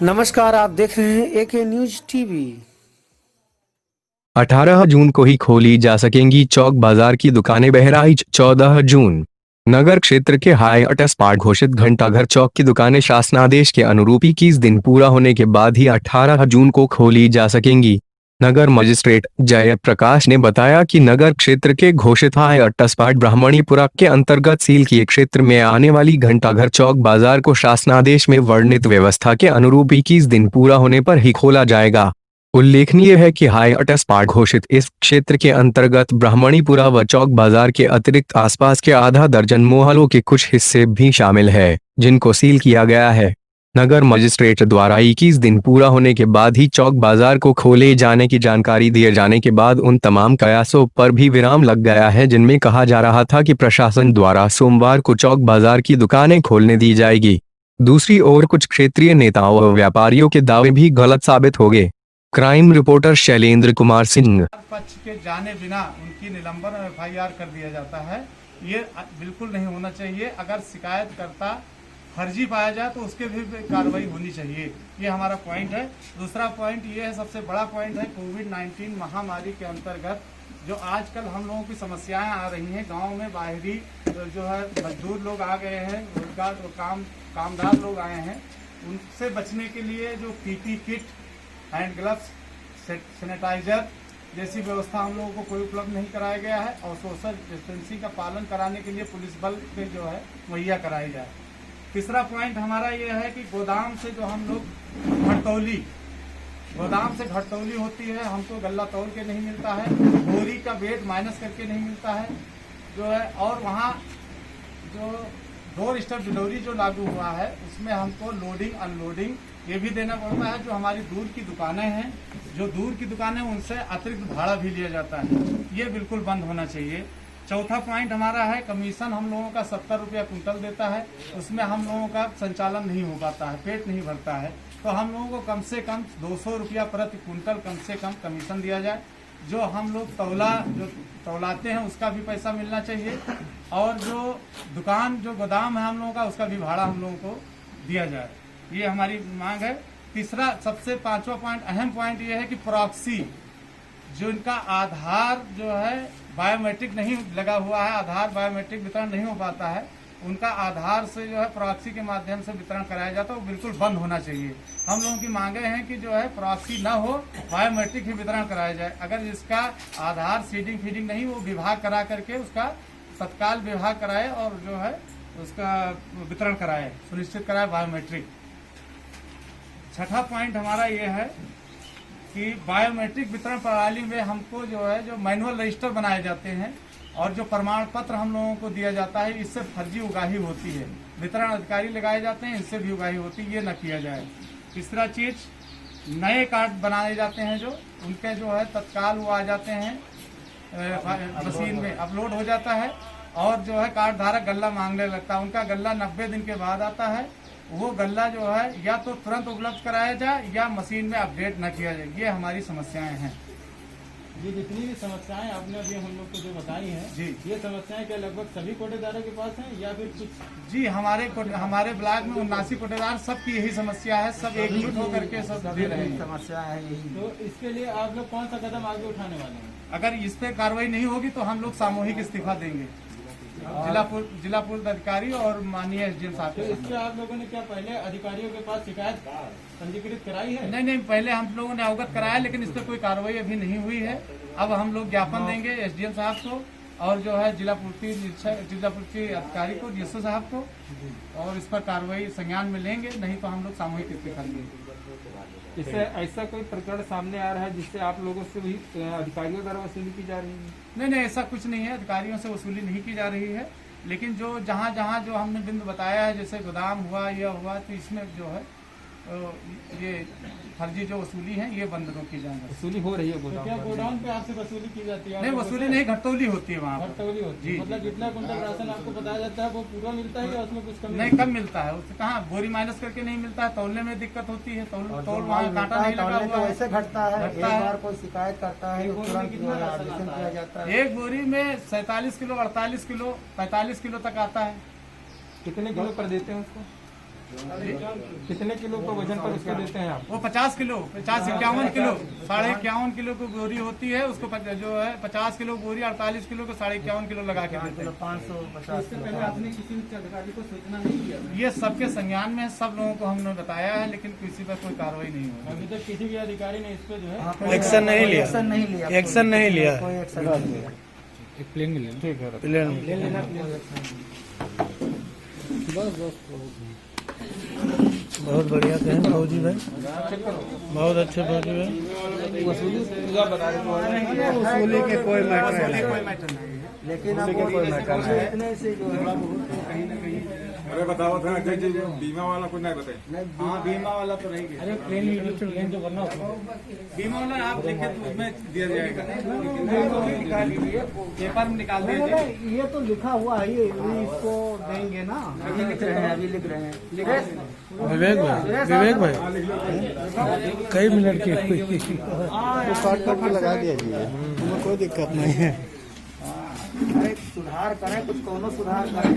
नमस्कार, आप देख रहे हैं एके न्यूज टीवी। 18 जून को ही खोली जा सकेंगी चौक बाजार की दुकानें। बहराइच 14 जून नगर क्षेत्र के हाई हॉटस्पॉट घोषित घंटाघर चौक की दुकानें शासनादेश के अनुरूप 21 दिन पूरा होने के बाद ही 18 जून को खोली जा सकेंगी। नगर मजिस्ट्रेट जयप्रकाश ने बताया कि नगर क्षेत्र के घोषित हाई हॉटस्पॉट ब्राह्मणीपुरा के अंतर्गत सील किए क्षेत्र में आने वाली घंटाघर चौक बाजार को शासनादेश में वर्णित व्यवस्था के अनुरूप 21 दिन पूरा होने पर ही खोला जाएगा। उल्लेखनीय है कि हाई हॉटस्पॉट घोषित इस क्षेत्र के अंतर्गत ब्राह्मणीपुरा व चौक बाजार के अतिरिक्त आसपास के आधा दर्जन मोहल्लों के कुछ हिस्से भी शामिल है, जिनको सील किया गया है। नगर मजिस्ट्रेट द्वारा 21 दिन पूरा होने के बाद ही चौक बाजार को खोले जाने की जानकारी दिए जाने के बाद उन तमाम प्रयासों पर भी विराम लग गया है, जिनमें कहा जा रहा था कि प्रशासन द्वारा सोमवार को चौक बाजार की दुकानें खोलने दी जाएगी। दूसरी ओर कुछ क्षेत्रीय नेताओं व व्यापारियों के दावे भी गलत साबित हो गए। Crime reporter Shailendra Kumar Singh. पक्ष के जाने बिना उनकी निलंबन और FIR कर दिया जाता है। ये बिल्कुल नहीं होना चाहिए। अगर शिकायतकर्ता फर्जी पाया जाए तो उसके भी कार्रवाई होनी चाहिए। ये हमारा पॉइंट है। दूसरा पॉइंट ये है, सबसे बड़ा पॉइंट है, कोविड-19 महामारी के अंतर्गत जो आजकल हम लोगों की समस्याएं आ रही हैं, गांव में बाहरी जो है मजदूर लोग आ गए हैं, रोजगार कामदार लोग आए हैं, उनसे बचने के लिए जो PP kit, hand gloves, sanitiser जैसी व्यवस्था हम लोगों को कोई उपलब्ध नहीं कराया गया है और सोशल डिस्टेंसिंग का पालन कराने के लिए पुलिस बल के जो है मुहैया कराई जाए। तीसरा पॉइंट हमारा ये है कि गोदाम से जो हम लोग गोदाम से घटतौली होती है, हमको गल्ला तौल के नहीं मिलता है, बोरी का वेट माइनस करके नहीं मिलता है जो है, और वहाँ जो डोर स्टेप डिलीवरी जो लागू हुआ है उसमें हमको लोडिंग अनलोडिंग ये भी देना पड़ता है। जो हमारी दूर की दुकानें हैं, उनसे अतिरिक्त भाड़ा भी लिया जाता है। ये बिल्कुल बंद होना चाहिए। चौथा पॉइंट हमारा है, कमीशन हम लोगों का 70 रुपया कुंटल देता है, उसमें हम लोगों का संचालन नहीं हो पाता है, पेट नहीं भरता है। तो हम लोगों को कम से कम 200 रुपया प्रति कुंटल कम से कम कमीशन दिया जाए। जो हम लोग तौलाते हैं उसका भी पैसा मिलना चाहिए, और जो गोदाम है हम लोगों का उसका भी भाड़ा हम लोगों को दिया जाए। ये हमारी मांग है। तीसरा सबसे पांचवा पॉइंट, अहम पॉइंट ये है कि प्रॉक्सी जो इनका आधार जो है बायोमेट्रिक नहीं लगा हुआ है, आधार बायोमेट्रिक वितरण नहीं हो पाता है, उनका आधार से जो है प्रॉक्सी के माध्यम से वितरण कराया जाता है, वो बिल्कुल बंद होना चाहिए। हम लोगों की मांगे हैं कि जो है प्रॉक्सी न हो, बायोमेट्रिक ही वितरण कराया जाए। अगर जिसका आधार सीडिंग फीडिंग नहीं, वो विभाग करा करके उसका तत्काल विभाग कराए और जो है उसका वितरण कराए, सुनिश्चित कराए बायोमेट्रिक। छठा पॉइंट हमारा ये है कि बायोमेट्रिक वितरण प्रणाली में हमको जो मैनुअल रजिस्टर बनाए जाते हैं और जो प्रमाण पत्र हम लोगों को दिया जाता है, इससे फर्जी उगाही होती है। वितरण अधिकारी लगाए जाते हैं, इससे भी उगाही होती है, ये न किया जाए। तीसरा चीज, नए कार्ड बनाए जाते हैं जो उनके जो है तत्काल वो आ जाते हैं, मशीन में अपलोड हो जाता है, और जो है कार्ड धारक गल्ला मांगने लगता है। उनका गल्ला 90 दिन के बाद आता है। वो गल्ला जो है या तो तुरंत उपलब्ध कराया जाए या मशीन में अपडेट न किया जाए। ये हमारी समस्याएं हैं। ये जितनी भी समस्याएं आपने अभी हम लोग को जो बताई हैं जी, ये समस्याएं क्या लगभग सभी कोटेदारों के पास हैं या फिर कुछ? जी, हमारे ब्लॉक में 79 कोटेदार, सबकी यही समस्या है, सब एकजुट होकर के सब दे रहे हैं। समस्या है यही। तो इसके लिए आप लोग कौन सा कदम आगे उठाने वाले हैं? अगर इस पे कार्रवाई नहीं होगी तो हम लोग सामूहिक इस्तीफा देंगे, जिला पुलिस अधिकारी और माननीय SDM साहब। तो इसके आप लोगों ने क्या पहले अधिकारियों के पास शिकायत पंजीकृत कराई है? नहीं, पहले हम लोगों ने अवगत कराया, लेकिन इस पर कोई कार्रवाई अभी नहीं हुई है। अब हम लोग ज्ञापन देंगे SDM साहब को और जो है जिला पूर्ति अधिकारी को, DSO साहब को, और इस पर कार्रवाई संज्ञान में लेंगे। नहीं तो हम लोग सामूहिक इस्तीफा देंगे। इससे ऐसा कोई प्रकरण सामने आ रहा है जिससे आप लोगों से भी अधिकारियों द्वारा वसूली की जा रही है? नहीं, ऐसा कुछ नहीं है, अधिकारियों से वसूली नहीं की जा रही है। लेकिन जो जहाँ जो हमने बिंदु बताया है, जैसे गोदाम हुआ या हुआ, तो इसमें जो है ये फर्जी जो वसूली है ये बंद की जाएगी। वसूली हो रही है गोदाम? तो क्या गोदाम पे आपसे वसूली की जाती है? नहीं, वसूली नहीं, घटतौली होती है वहाँ। घटतौली होती है, मतलब जितना कुंटल राशन आपको बताया जाता है वो पूरा मिलता है या उसमें कुछ कम? नहीं, कम मिलता है। उससे कहाँ बोरी माइनस करके नहीं मिलता है, तौलने में दिक्कत होती है। तौल वहाँ कांटा नहीं लगा हुआ है, वैसे घटता है। एक बार कोई शिकायत करता है तो तुरंत किया जाता है। एक बोरी में 47 किलो, 48 किलो, 45 किलो तक आता है। कितने किलो पर देते हैं उसको? कितने किलो का वजन पर उसका देते हैं आप? वो 50 किलो 51 किलो 51.5 किलो की बोरी होती है, उसको जो है 50 किलो बोरी 48 किलो को 51.5 किलो लगा के देते हैं। 550 पहले आपने किसी अधिकारी को सूचना नहीं दिया? ये सबके संज्ञान में है, सब लोगों को हमने बताया है, लेकिन किसी पर कोई कार्रवाई नहीं हुई। अभी तक किसी भी अधिकारी ने इस पे जो है एक्शन नहीं लिया एक्शन नहीं लिया कोई एक्शन नहीं लिया। एक प्लेन मिले। ठीक है, प्लेन ले लेना। बहुत बढ़िया थे फौजी भाई, बहुत अच्छे फौजी भाई। वसूली बता रहे वसूली के कोई मैटर नहीं, नहीं है, लेकिन अब कोई मैटर नहीं इतने से जो है कहीं ना कहीं। अरे बताओ था बीमा वाला कुछ नहीं बताए। हाँ, बीमा वाला तो नहीं गया। अरे प्लेन जो बनना बीमा वाला आप देखें तो उसमें दिया जाएगा, पेपर में निकाल दिया जाएगा। ये तो लिखा हुआ है, ये इसको देंगे ना। अभी लिख रहे हैं, अभी लिख रहे हैं। विवेक भाई कई मिनट की शॉर्टकट में लगा दिया जी, हमें कोई दिक्कत नहीं है। सुधार करें, कुछ कोनो सुधार करें।